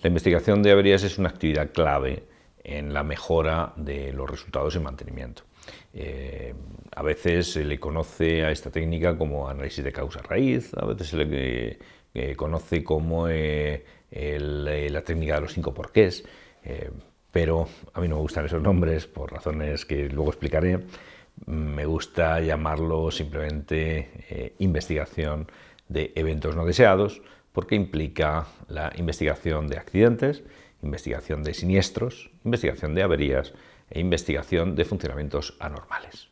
La investigación de averías es una actividad clave en la mejora de los resultados en mantenimiento. A veces se le conoce a esta técnica como análisis de causa-raíz, a veces se le conoce como la técnica de los 5 porqués, pero a mí no me gustan esos nombres por razones que luego explicaré. Me gusta llamarlo simplemente investigación de eventos no deseados, porque implica la investigación de accidentes, investigación de siniestros, investigación de averías e investigación de funcionamientos anormales.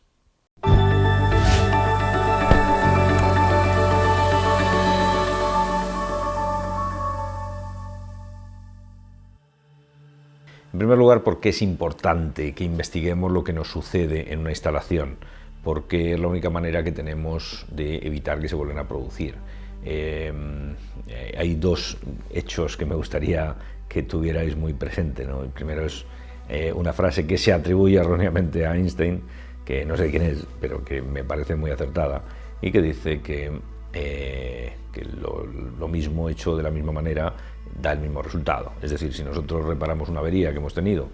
En primer lugar, porque es importante que investiguemos lo que nos sucede en una instalación, porque es la única manera que tenemos de evitar que se vuelvan a producir. Hay dos hechos que me gustaría que tuvierais muy presente, ¿no? El primero es una frase que se atribuye erróneamente a Einstein, que no sé quién es, pero que me parece muy acertada, y que dice que lo mismo hecho de la misma manera da el mismo resultado. Es decir, si nosotros reparamos una avería que hemos tenido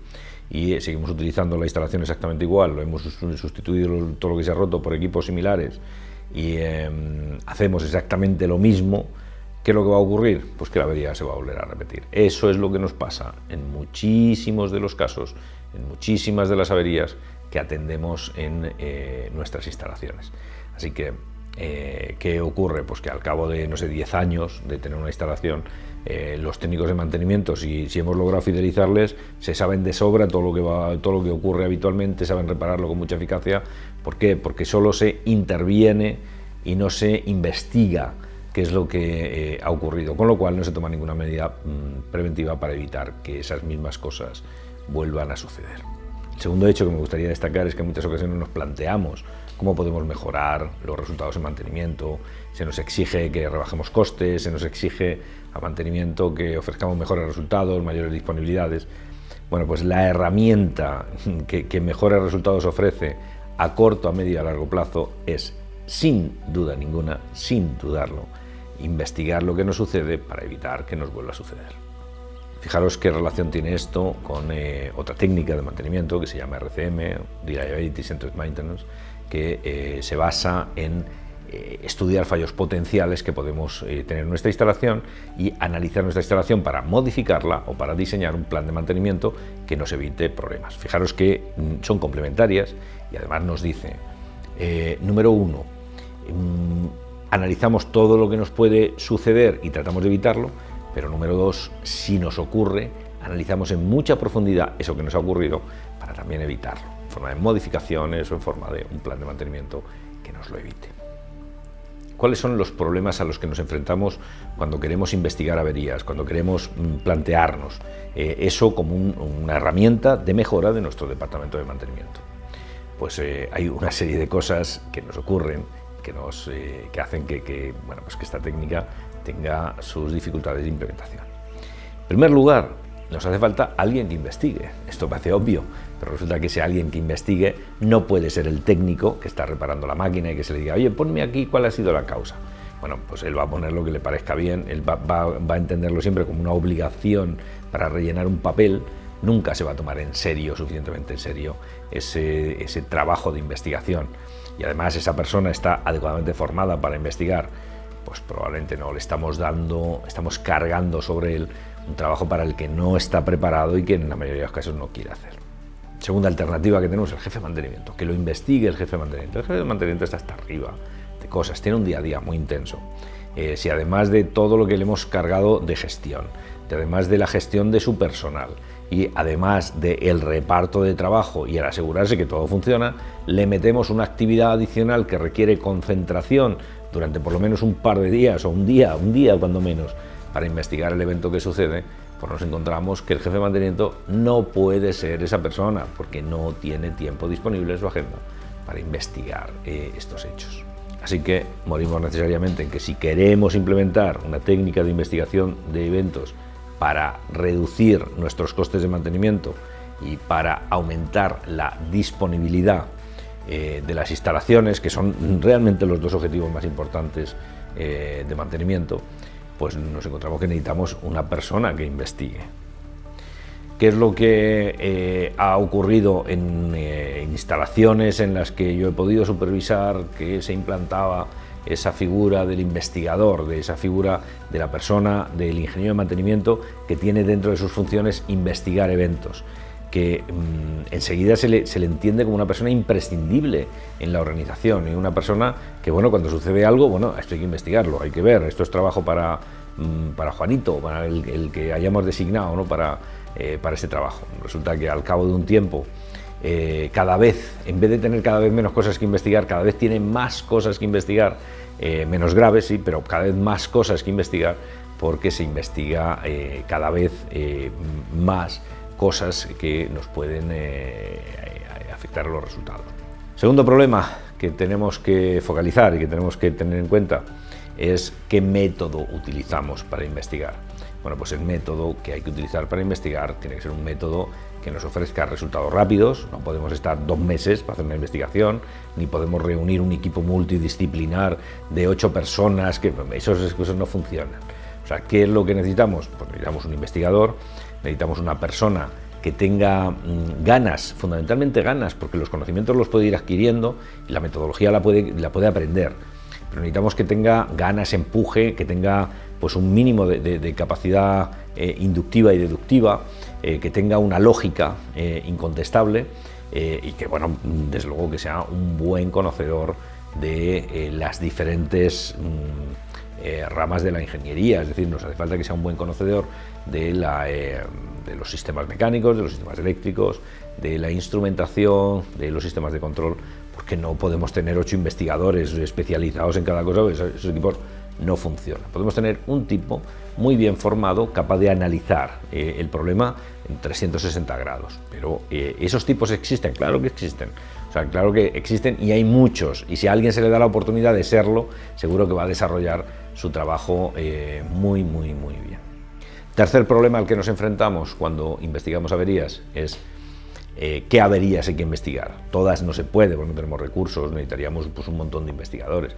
y seguimos utilizando la instalación exactamente igual, lo hemos sustituido todo lo que se ha roto por equipos similares y hacemos exactamente lo mismo, ¿qué es lo que va a ocurrir? Pues que la avería se va a volver a repetir. Eso es lo que nos pasa en muchísimos de los casos, en muchísimas de las averías que atendemos en nuestras instalaciones. Así que, ¿qué ocurre? Pues que al cabo de, no sé, 10 años de tener una instalación, los técnicos de mantenimiento, si hemos logrado fidelizarles, se saben de sobra todo lo que ocurre habitualmente, saben repararlo con mucha eficacia. ¿Por qué? Porque solo se interviene y no se investiga qué es lo que ha ocurrido, con lo cual no se toma ninguna medida preventiva para evitar que esas mismas cosas vuelvan a suceder. El segundo hecho que me gustaría destacar es que en muchas ocasiones nos planteamos cómo podemos mejorar los resultados en mantenimiento. Se nos exige que rebajemos costes, se nos exige a mantenimiento que ofrezcamos mejores resultados, mayores disponibilidades. Bueno, pues la herramienta que mejores resultados ofrece a corto, a medio y a largo plazo es, sin duda ninguna, sin dudarlo, investigar lo que nos sucede para evitar que nos vuelva a suceder. Fijaros qué relación tiene esto con otra técnica de mantenimiento que se llama RCM, Reliability Centered Maintenance, que se basa en estudiar fallos potenciales que podemos tener en nuestra instalación y analizar nuestra instalación para modificarla o para diseñar un plan de mantenimiento que nos evite problemas. Fijaros que son complementarias y además nos dice, número uno, analizamos todo lo que nos puede suceder y tratamos de evitarlo, pero número dos, si nos ocurre, analizamos en mucha profundidad eso que nos ha ocurrido para también evitarlo, en forma de modificaciones o en forma de un plan de mantenimiento que nos lo evite. ¿Cuáles son los problemas a los que nos enfrentamos cuando queremos investigar averías, cuando queremos plantearnos eso como una herramienta de mejora de nuestro departamento de mantenimiento? Pues hay una serie de cosas que nos ocurren, que hacen que esta técnica tenga sus dificultades de implementación. En primer lugar, nos hace falta alguien que investigue. Esto parece obvio, pero resulta que ese alguien que investigue no puede ser el técnico que está reparando la máquina y que se le diga, oye, ponme aquí cuál ha sido la causa. Bueno, pues él va a poner lo que le parezca bien, él va a entenderlo siempre como una obligación para rellenar un papel. Nunca se va a tomar en serio, suficientemente en serio, ese trabajo de investigación. Y además esa persona está adecuadamente formada para investigar, pues probablemente no, estamos cargando sobre él un trabajo para el que no está preparado y que en la mayoría de los casos no quiere hacer. Segunda alternativa que tenemos, el jefe de mantenimiento, que lo investigue el jefe de mantenimiento. El jefe de mantenimiento está hasta arriba de cosas, tiene un día a día muy intenso. Si además de todo lo que le hemos cargado de gestión, además de la gestión de su personal y además del reparto de trabajo y el asegurarse que todo funciona, le metemos una actividad adicional que requiere concentración durante por lo menos un par de días o un día cuando menos, para investigar el evento que sucede, pues nos encontramos que el jefe de mantenimiento no puede ser esa persona porque no tiene tiempo disponible en su agenda para investigar estos hechos. Así que morimos necesariamente en que si queremos implementar una técnica de investigación de eventos para reducir nuestros costes de mantenimiento y para aumentar la disponibilidad de las instalaciones, que son realmente los dos objetivos más importantes de mantenimiento, pues nos encontramos que necesitamos una persona que investigue. ¿Qué es lo que ha ocurrido en instalaciones en las que yo he podido supervisar que se implantaba esa figura del investigador, de esa figura de la persona, del ingeniero de mantenimiento que tiene dentro de sus funciones investigar eventos? Que enseguida se le entiende como una persona imprescindible en la organización y una persona que, bueno, cuando sucede algo, bueno, esto hay que investigarlo, hay que ver, esto es trabajo para Juanito, para el que hayamos designado, ¿no? para ese trabajo. Resulta que al cabo de un tiempo, cada vez, en vez de tener cada vez menos cosas que investigar, cada vez tiene más cosas que investigar, menos graves, sí, pero cada vez más cosas que investigar, porque se investiga cada vez más cosas que nos pueden afectar a los resultados. Segundo problema que tenemos que focalizar y que tenemos que tener en cuenta es qué método utilizamos para investigar. Bueno, pues el método que hay que utilizar para investigar tiene que ser un método que nos ofrezca resultados rápidos. No podemos estar 2 meses para hacer una investigación, ni podemos reunir un equipo multidisciplinar de 8 personas, que esas cosas no funcionan. O sea, ¿qué es lo que necesitamos? Pues necesitamos un investigador, necesitamos una persona que tenga ganas, fundamentalmente ganas, porque los conocimientos los puede ir adquiriendo y la metodología la puede aprender, pero necesitamos que tenga ganas, empuje, que tenga pues un mínimo de capacidad inductiva y deductiva, que tenga una lógica incontestable y que, bueno, desde luego que sea un buen conocedor de las diferentes ramas de la ingeniería. Es decir, nos hace falta que sea un buen conocedor de los sistemas mecánicos, de los sistemas eléctricos, de la instrumentación, de los sistemas de control, porque no podemos tener 8 investigadores especializados en cada cosa, porque esos equipos no funcionan. Podemos tener un tipo muy bien formado, capaz de analizar el problema en 360 grados, pero ¿esos tipos existen? Claro que existen. O sea, claro que existen y hay muchos, y si a alguien se le da la oportunidad de serlo, seguro que va a desarrollar su trabajo muy bien. Tercer problema al que nos enfrentamos cuando investigamos averías es qué averías hay que investigar. Todas no se puede, porque no tenemos recursos, necesitaríamos pues un montón de investigadores,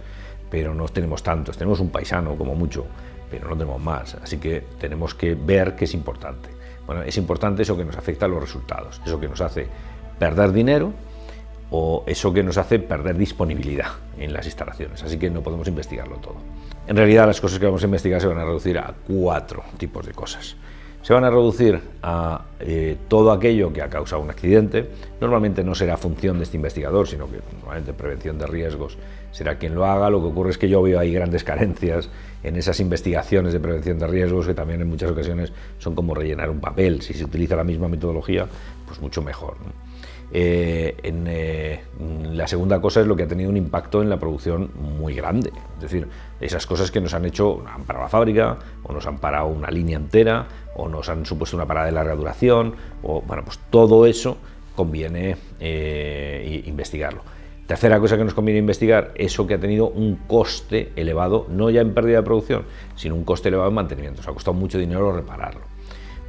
pero no tenemos tantos, tenemos un paisano como mucho, pero no tenemos más, así que tenemos que ver qué es importante. Bueno, es importante eso que nos afecta a los resultados, eso que nos hace perder dinero o eso que nos hace perder disponibilidad en las instalaciones, así que no podemos investigarlo todo. En realidad las cosas que vamos a investigar se van a reducir a 4 tipos de cosas. Se van a reducir a todo aquello que ha causado un accidente. Normalmente no será función de este investigador, sino que normalmente prevención de riesgos será quien lo haga. Lo que ocurre es que yo veo ahí grandes carencias en esas investigaciones de prevención de riesgos, que también en muchas ocasiones son como rellenar un papel. Si se utiliza la misma metodología, pues mucho mejor, ¿no? La segunda cosa es lo que ha tenido un impacto en la producción muy grande, es decir, esas cosas que nos han parado la fábrica, o nos han parado una línea entera, o nos han supuesto una parada de larga duración, o bueno, pues todo eso conviene investigarlo. Tercera cosa que nos conviene investigar, eso que ha tenido un coste elevado, no ya en pérdida de producción, sino un coste elevado en mantenimiento. Os ha costado mucho dinero repararlo.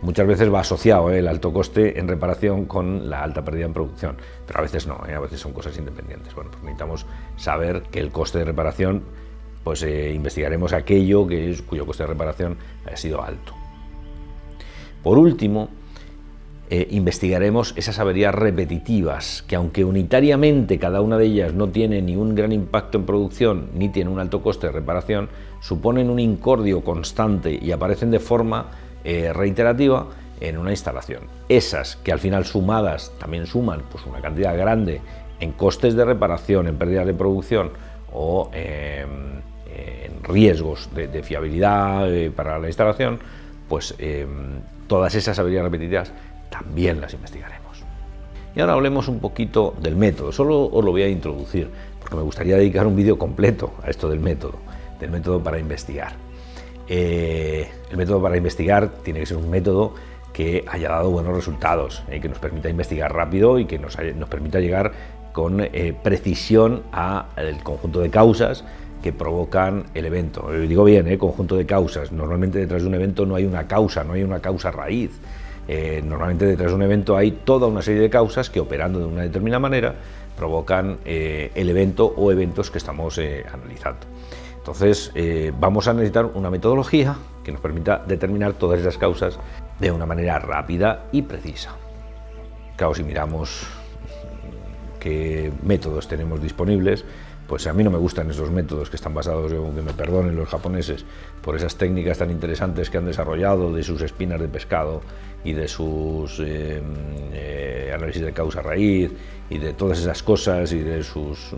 Muchas veces va asociado el alto coste en reparación con la alta pérdida en producción, pero a veces no, a veces son cosas independientes. Bueno, pues necesitamos saber que el coste de reparación, pues investigaremos aquello cuyo coste de reparación haya sido alto. Por último, investigaremos esas averías repetitivas, que aunque unitariamente cada una de ellas no tiene ni un gran impacto en producción ni tiene un alto coste de reparación, suponen un incordio constante y aparecen de forma reiterativa en una instalación. Esas que al final sumadas también suman pues una cantidad grande en costes de reparación, en pérdidas de producción o en riesgos de fiabilidad para la instalación, pues todas esas averías repetitivas también las investigaremos. Y ahora hablemos un poquito del método. Solo os lo voy a introducir porque me gustaría dedicar un vídeo completo a esto del método para investigar. El método para investigar tiene que ser un método que haya dado buenos resultados, que nos permita investigar rápido y que nos permita llegar con precisión al conjunto de causas que provocan el evento. Digo bien, conjunto de causas. Normalmente detrás de un evento no hay una causa, no hay una causa raíz. Normalmente detrás de un evento hay toda una serie de causas que, operando de una determinada manera, provocan el evento o eventos que estamos analizando. Entonces vamos a necesitar una metodología que nos permita determinar todas esas causas de una manera rápida y precisa. Claro, si miramos qué métodos tenemos disponibles, pues a mí no me gustan esos métodos que están basados, que me perdonen los japoneses, por esas técnicas tan interesantes que han desarrollado de sus espinas de pescado y de sus análisis de causa-raíz y de todas esas cosas y de sus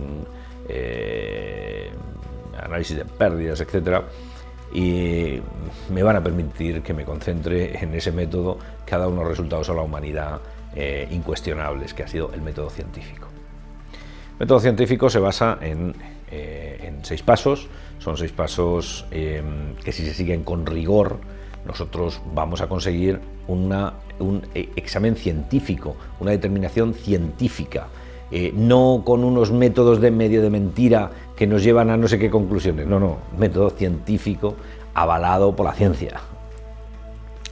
análisis de pérdidas, etcétera, y me van a permitir que me concentre en ese método que ha dado unos resultados a la humanidad incuestionables, que ha sido el método científico. El método científico se basa en 6 pasos, son 6 pasos que si se siguen con rigor, nosotros vamos a conseguir un examen científico, una determinación científica, no con unos métodos de medio de mentira que nos llevan a no sé qué conclusiones, no, método científico avalado por la ciencia.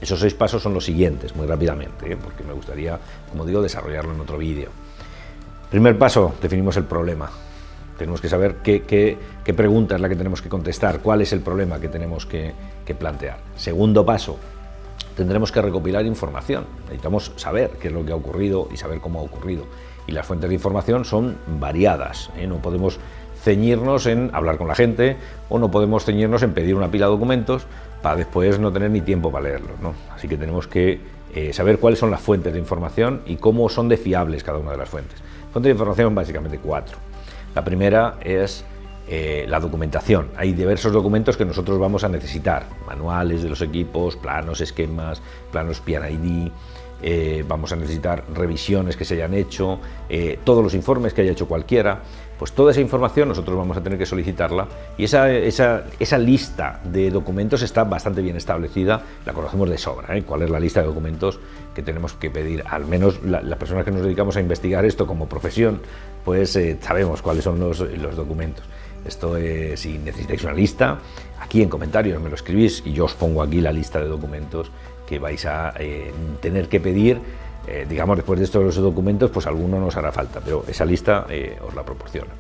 Esos 6 pasos son los siguientes, muy rápidamente, porque me gustaría, como digo, desarrollarlo en otro vídeo. Primer paso, definimos el problema. Tenemos que saber qué pregunta es la que tenemos que contestar, cuál es el problema que tenemos que plantear. Segundo paso, tendremos que recopilar información. Necesitamos saber qué es lo que ha ocurrido y saber cómo ha ocurrido. Y las fuentes de información son variadas, no podemos ceñirnos en hablar con la gente o no podemos ceñirnos en pedir una pila de documentos para después no tener ni tiempo para leerlos, ¿no? Así que tenemos que saber cuáles son las fuentes de información y cómo son de fiables cada una de las fuentes. Fuentes de información básicamente 4. La primera es la documentación. Hay diversos documentos que nosotros vamos a necesitar, manuales de los equipos, planos, esquemas, planos PID, vamos a necesitar revisiones que se hayan hecho, todos los informes que haya hecho cualquiera. Pues toda esa información nosotros vamos a tener que solicitarla y esa lista de documentos está bastante bien establecida, la conocemos de sobra, cuál es la lista de documentos que tenemos que pedir. Al menos las personas que nos dedicamos a investigar esto como profesión, pues sabemos cuáles son los documentos. Esto, si necesitáis una lista, aquí en comentarios me lo escribís y yo os pongo aquí la lista de documentos que vais a tener que pedir. Digamos, después de estos documentos, pues alguno nos hará falta, pero esa lista os la proporciona.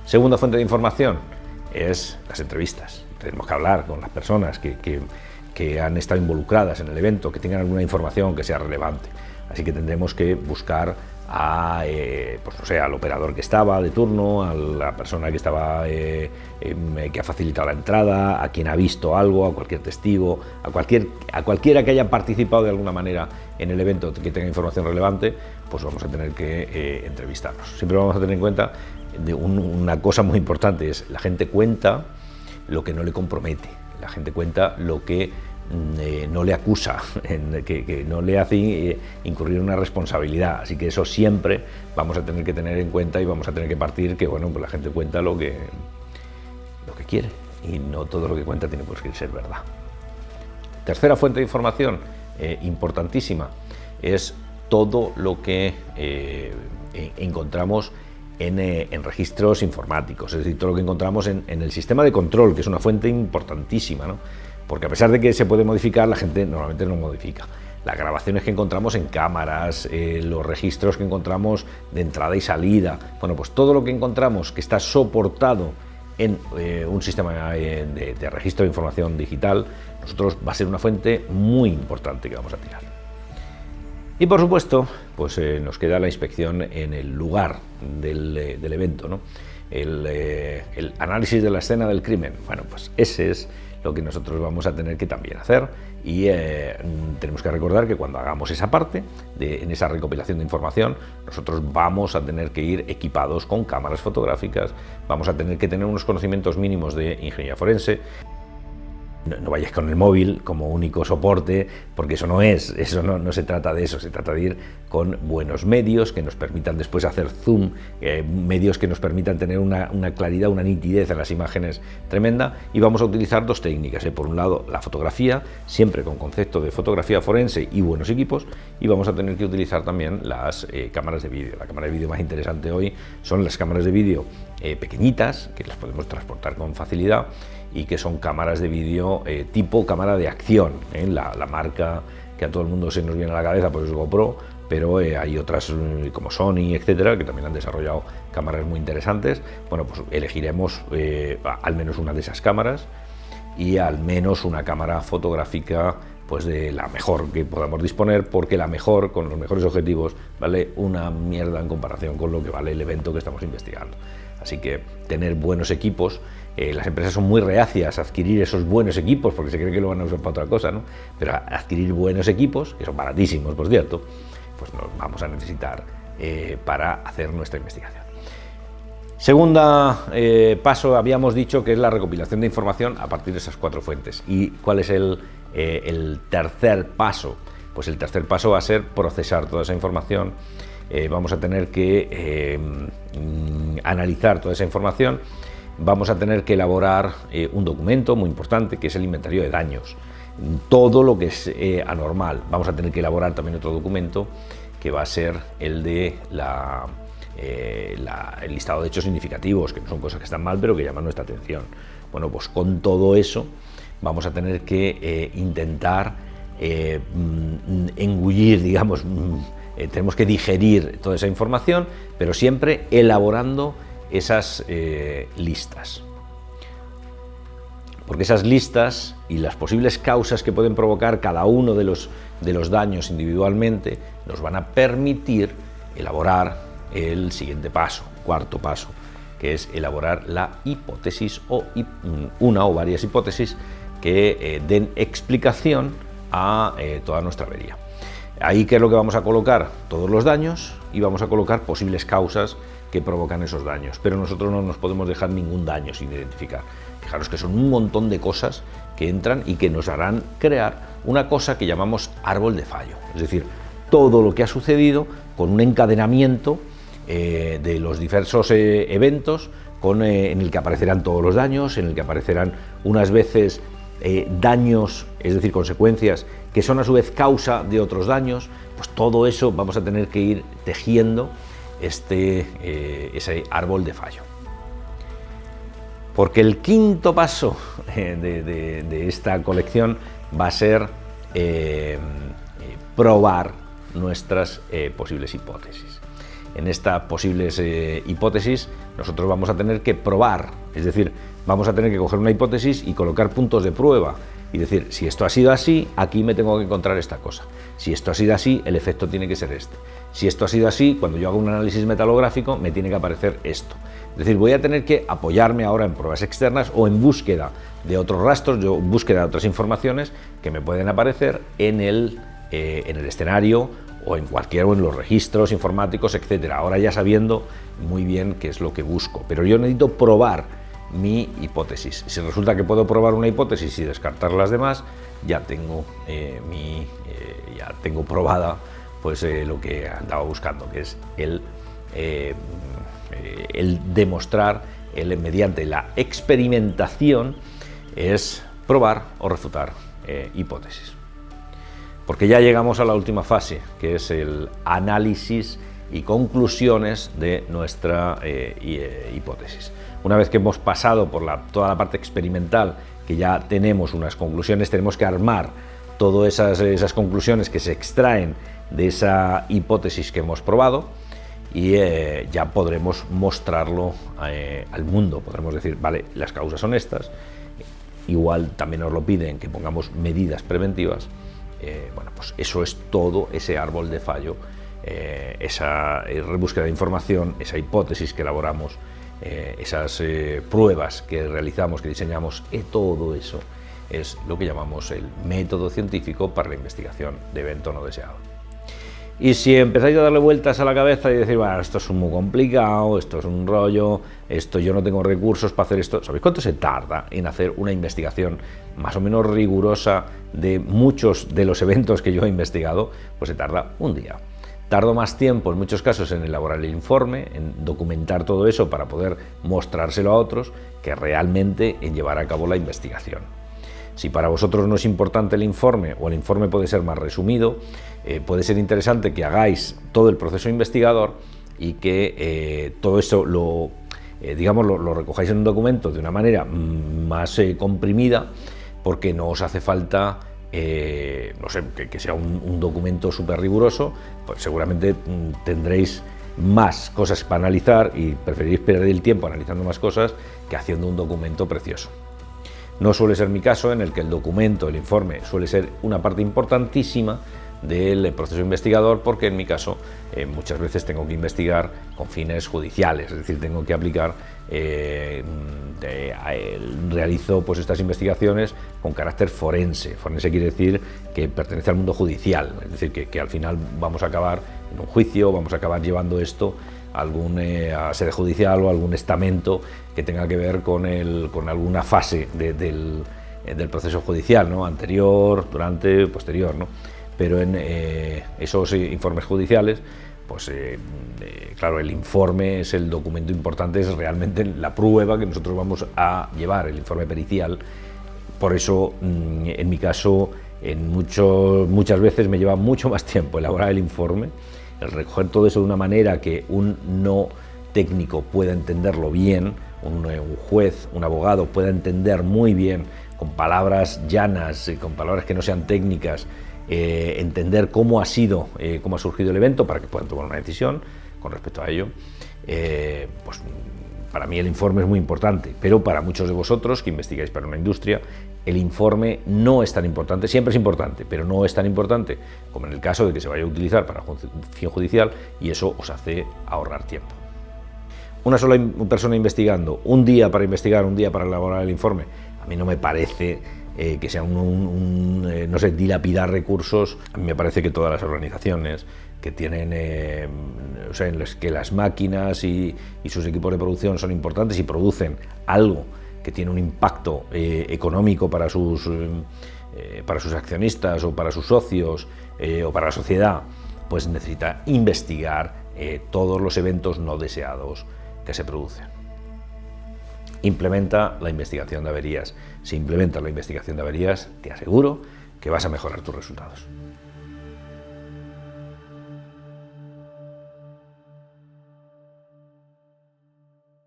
Segunda fuente de información es las entrevistas. Tenemos que hablar con las personas que han estado involucradas en el evento, que tengan alguna información que sea relevante. Así que tendremos que buscar pues no sé, al operador que estaba de turno, a la persona que estaba que ha facilitado la entrada, a quien ha visto algo, a cualquier testigo, a cualquiera que haya participado de alguna manera en el evento que tenga información relevante, pues vamos a tener que entrevistarnos. Siempre vamos a tener en cuenta una cosa muy importante, es la gente cuenta lo que no le compromete, la gente cuenta lo que no le acusa, que no le hace incurrir una responsabilidad, así que eso siempre vamos a tener que tener en cuenta y vamos a tener que partir que bueno, pues la gente cuenta lo que quiere y no todo lo que cuenta tiene por qué ser verdad. Tercera fuente de información importantísima es todo lo que encontramos en registros informáticos, es decir, todo lo que encontramos en el sistema de control, que es una fuente importantísima, ¿no? Porque a pesar de que se puede modificar, la gente normalmente no modifica. Las grabaciones que encontramos en cámaras, los registros que encontramos de entrada y salida, bueno, pues todo lo que encontramos que está soportado en un sistema de registro de información digital, nosotros va a ser una fuente muy importante que vamos a tirar. Y por supuesto, pues nos queda la inspección en el lugar del evento, ¿no? El análisis de la escena del crimen. Bueno, pues ese es lo que nosotros vamos a tener que también hacer y tenemos que recordar que cuando hagamos esa parte, en esa recopilación de información, nosotros vamos a tener que ir equipados con cámaras fotográficas, vamos a tener que tener unos conocimientos mínimos de ingeniería forense. No vayáis con el móvil como único soporte, porque eso no se trata de eso, se trata de ir con buenos medios que nos permitan después hacer zoom, medios que nos permitan tener una claridad, una nitidez en las imágenes tremenda, y vamos a utilizar 2 técnicas, por un lado la fotografía, siempre con concepto de fotografía forense y buenos equipos, y vamos a tener que utilizar también las cámaras de vídeo. La cámara de vídeo más interesante hoy son las cámaras de vídeo pequeñitas, que las podemos transportar con facilidad, y que son cámaras de vídeo tipo cámara de acción, la marca que a todo el mundo se nos viene a la cabeza pues es GoPro, pero hay otras como Sony, etcétera, que también han desarrollado cámaras muy interesantes. Bueno, pues elegiremos al menos una de esas cámaras y al menos una cámara fotográfica pues de la mejor que podamos disponer, porque la mejor, con los mejores objetivos, vale una mierda en comparación con lo que vale el evento que estamos investigando. Así que tener buenos equipos, las empresas son muy reacias a adquirir esos buenos equipos porque se creen que lo van a usar para otra cosa, ¿no? Pero adquirir buenos equipos, que son baratísimos, por cierto, pues nos vamos a necesitar para hacer nuestra investigación. Segunda paso, habíamos dicho que es la recopilación de información a partir de esas 4 fuentes. ¿Y cuál es el tercer paso? Pues el tercer paso va a ser procesar toda esa información. Vamos a tener que analizar toda esa información, vamos a tener que elaborar un documento muy importante que es el inventario de daños. Todo lo que es anormal. Vamos a tener que elaborar también otro documento que va a ser el de el listado de hechos significativos, que no son cosas que están mal, pero que llaman nuestra atención. Bueno, pues con todo eso vamos a tener que intentar engullir, digamos, tenemos que digerir toda esa información, pero siempre elaborando esas listas. Porque esas listas y las posibles causas que pueden provocar cada uno de los daños individualmente nos van a permitir elaborar el siguiente paso, cuarto paso, que es elaborar la hipótesis o una o varias hipótesis que den explicación a toda nuestra avería. Ahí, ¿qué es lo que vamos a colocar? Todos los daños, y vamos a colocar posibles causas que provocan esos daños, pero nosotros no nos podemos dejar ningún daño sin identificar. Fijaros que son un montón de cosas que entran y que nos harán crear una cosa que llamamos árbol de fallo, es decir, todo lo que ha sucedido con un encadenamiento de los diversos eventos en el que aparecerán todos los daños, en el que aparecerán unas veces daños, es decir, consecuencias que son a su vez causa de otros daños. Pues todo eso vamos a tener que ir tejiendo ese árbol de fallo. Porque el quinto paso de esta colección va a ser probar nuestras posibles hipótesis. En estas posibles hipótesis nosotros vamos a tener que probar, es decir, vamos a tener que coger una hipótesis y colocar puntos de prueba y decir, si esto ha sido así, aquí me tengo que encontrar esta cosa. Si esto ha sido así, el efecto tiene que ser este. Si esto ha sido así, cuando yo hago un análisis metalográfico, me tiene que aparecer esto. Es decir, voy a tener que apoyarme ahora en pruebas externas o en búsqueda de otros rastros, en búsqueda de otras informaciones que me pueden aparecer en el escenario o en los registros informáticos, etcétera. Ahora ya sabiendo muy bien qué es lo que busco, pero yo necesito probar mi hipótesis. Si resulta que puedo probar una hipótesis y descartar las demás, ya tengo probada pues lo que andaba buscando, que es el demostrar, mediante la experimentación, es probar o refutar hipótesis. Porque ya llegamos a la última fase, que es el análisis y conclusiones de nuestra hipótesis. Una vez que hemos pasado por toda la parte experimental, que ya tenemos unas conclusiones, tenemos que armar todas esas conclusiones que se extraen de esa hipótesis que hemos probado y ya podremos mostrarlo al mundo. Podremos decir, vale, las causas son estas, igual también nos lo piden que pongamos medidas preventivas. Bueno, pues eso es todo ese árbol de fallo, esa búsqueda de información, esa hipótesis que elaboramos, esas pruebas que realizamos, que diseñamos, todo eso es lo que llamamos el método científico para la investigación de evento no deseado. Y si empezáis a darle vueltas a la cabeza y decir, bueno, esto es muy complicado, esto es un rollo, esto yo no tengo recursos para hacer esto, ¿sabéis cuánto se tarda en hacer una investigación más o menos rigurosa de muchos de los eventos que yo he investigado? Pues se tarda un día. Tardo más tiempo en muchos casos en elaborar el informe, en documentar todo eso para poder mostrárselo a otros, que realmente en llevar a cabo la investigación. Si para vosotros no es importante el informe, o el informe puede ser más resumido, puede ser interesante que hagáis todo el proceso investigador y que todo eso lo recojáis en un documento de una manera más comprimida, porque no os hace falta no sé, que sea un documento súper riguroso, pues seguramente tendréis más cosas para analizar y preferiréis perder el tiempo analizando más cosas que haciendo un documento precioso. No suele ser mi caso, en el que el documento, el informe, suele ser una parte importantísima del proceso investigador, porque en mi caso muchas veces tengo que investigar con fines judiciales, es decir, tengo que aplicar, realizo pues estas investigaciones con carácter forense. Forense quiere decir que pertenece al mundo judicial, es decir, que al final vamos a acabar en un juicio, vamos a acabar llevando esto a sede judicial o algún estamento que tenga que ver con alguna fase del proceso judicial, ¿no? Anterior, durante, posterior, ¿no? Pero en esos informes judiciales, pues claro, el informe es el documento importante, es realmente la prueba que nosotros vamos a llevar, el informe pericial. Por eso, en mi caso, muchas veces me lleva mucho más tiempo elaborar el informe, el recoger todo eso de una manera que un no técnico pueda entenderlo bien, un juez, un abogado pueda entender muy bien, con palabras llanas, con palabras que no sean técnicas, entender cómo ha surgido el evento para que puedan tomar una decisión con respecto a ello. Pues para mí el informe es muy importante, pero para muchos de vosotros que investigáis para una industria, el informe no es tan importante, siempre es importante, pero no es tan importante como en el caso de que se vaya a utilizar para un fin judicial, y eso os hace ahorrar tiempo. Una sola persona investigando, un día para investigar, un día para elaborar el informe, a mí no me parece que sea no sé, dilapidar recursos. A mí me parece que todas las organizaciones que tienen, o sea, en las que las máquinas y sus equipos de producción son importantes y producen algo que tiene un impacto económico para sus accionistas o para sus socios o para la sociedad, pues necesita investigar todos los eventos no deseados que se producen. Implementa la investigación de averías. Si implementas la investigación de averías, te aseguro que vas a mejorar tus resultados.